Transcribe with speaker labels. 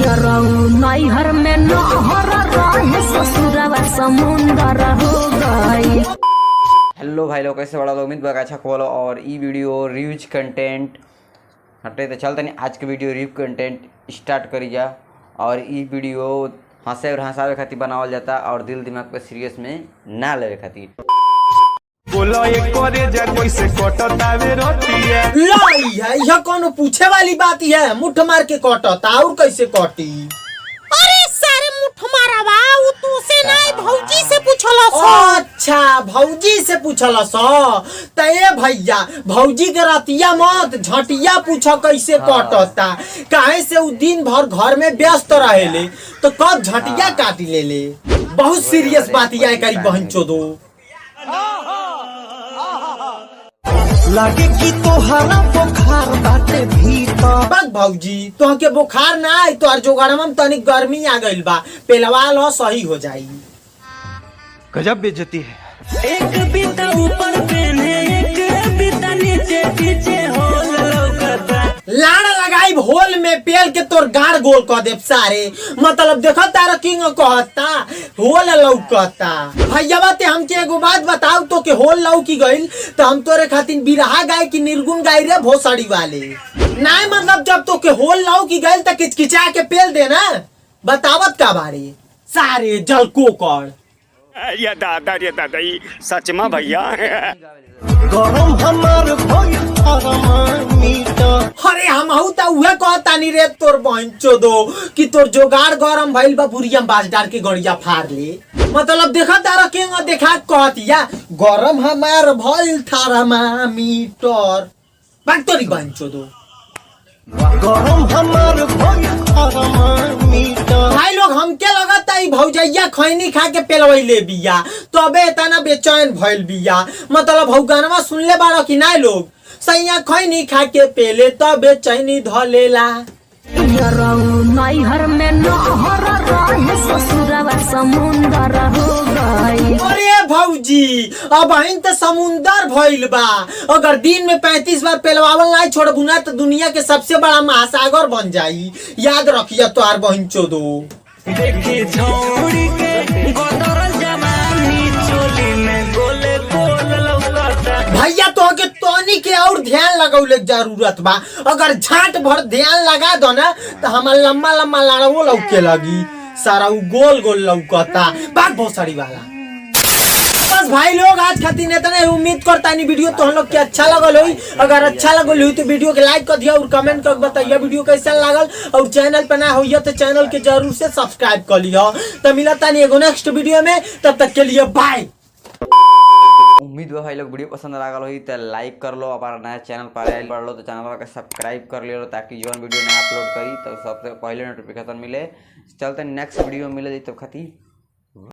Speaker 1: नैहर में नहर रहे ससुरवा समुंदर हो गई।
Speaker 2: हेलो भाई लोग, कैसे बड़ा लोग उम्मीद बगा अच्छा खोलो। और ई वीडियो रिव्यूज कंटेंट हटे तो चलते नहीं। आज के वीडियो रिव्यू कंटेंट स्टार्ट करी जा। और ई वीडियो हंसे और हंसावे खातिर बनावल जाता और दिल दिमाग पे सीरियस में ना लेवे खातिर।
Speaker 3: बोलो एक करे जा कैसे कटतावे रोटिया
Speaker 4: लाई है यह कोनो पूछे वाली बात है। मुठ मार के कटता और कैसे कटी?
Speaker 5: अरे सारे मुठ मारवा उ तू से नहीं भौजी से पूछला सो।
Speaker 4: अच्छा भौजी से पूछला सो। त ए भैया भौजी के रतिया मत झटिया पूछ कैसे कटता। काहे से उ दिन भर घर में व्यस्त रहेले तो कब झटिया काटी लेले। बहुत सीरियस बात है करी बहन चोदो।
Speaker 6: लागे कि तोहरा बुखार बाटे भीतर।
Speaker 4: बस भौजी तो के बुखार ना आई तो जोगड़म में तनिक गर्मी आ गइल बा। पेलवा लो सही हो जाई।
Speaker 3: गजब बेइज्जती है।
Speaker 6: एक बीता ऊपर पहने एक बीता नीचे पीछे होल लौकता।
Speaker 4: लाड़ लगाई होल में पेल के तोर गाड़ गोल कह देब सारे। मतलब देखो तारा किंग कहता होल लौकता। भैया ते हमके एगो बात बताओ तो के होल लौकी गइल तो हम तोरे खातिर बिरहा गाय की निर्गुण गाय रे भोसड़ी वाले। नहीं मतलब जब तो के होल लौकी गइल त किचकिचा के पेल देना। बतावत का बारे सारे जल को कर।
Speaker 3: ये दादा ये सच में भैया
Speaker 6: गरम हमार भइल थर्मामीटर।
Speaker 4: अरे हम हूँ तो उहे कहतानी रे तोर बहन चोदो कि तोर जोगाड़ गरम भइल बा। बुढ़िया बाज डार के गड़िया फाड़ ले। मतलब देखा तारा के देखा कहतिया गरम हमार भइल थर्मामीटर। बात तोरी बहन चोदो।
Speaker 6: गरम हमार भइल थर्मामीटर।
Speaker 4: भाई लोग हमके लगता है भौजैया खैनी खा के पेलवैले बिया तबे इतना बेचैन भइल बिया। मतलब भौगानवा सुनले बाड़ा कि ना लोग सैया खैनी खा के पेले तब बेचैनी धलेला।
Speaker 1: नैहर में नहर रहे ससुरवा समुंदर हो गई।
Speaker 4: अरे भौजी अब इन तो समुंदर भइल बा। अगर दिन में 35 बार पेलवावल नहीं छोड़बू ना तो दुनिया के सबसे बड़ा महासागर बन जाई। याद रखिया तोहार बहन चोदो।
Speaker 6: देखे छोड़ी के गोदरल जवानी चोली में गोले गोल लौकता।
Speaker 4: भैया तो के तोनी के और ध्यान लगाउले जरूरत बा। अगर झाट भर ध्यान लगा दो ना तो हमार लम्बा लम्बा लाड़ो लौके लगी। सारा उ गोल गोल लौकता बाग भोसड़ी वाला। बस भाई लोग आज खातिर इतना उम्मीद करता नहीं वीडियो तो हम लोग के अच्छा लगल होई। अगर अच्छा लगल हुई तो वीडियो के लाइक कर दिया और कमेंट कर बताइए वीडियो कैसा लागल। और चैनल पे ना होइए तो चैनल के जरूर से सब्सक्राइब कर लियो। तो मिलता नहीं एगो नेक्स्ट वीडियो में, तब तक के लिए बाय।
Speaker 2: उम्मीद बा भाई लोग वीडियो पसंद लागल होई तो लाइक कर लो। और नया चैनल पर आयल पढ़ लो तो चैनल का सब्सक्राइब कर लियो ताकि जो वीडियो नया अपलोड करी तो सबसे पहले नोटिफिकेशन मिले। चलते नेक्स्ट वीडियो मिले तब खातिर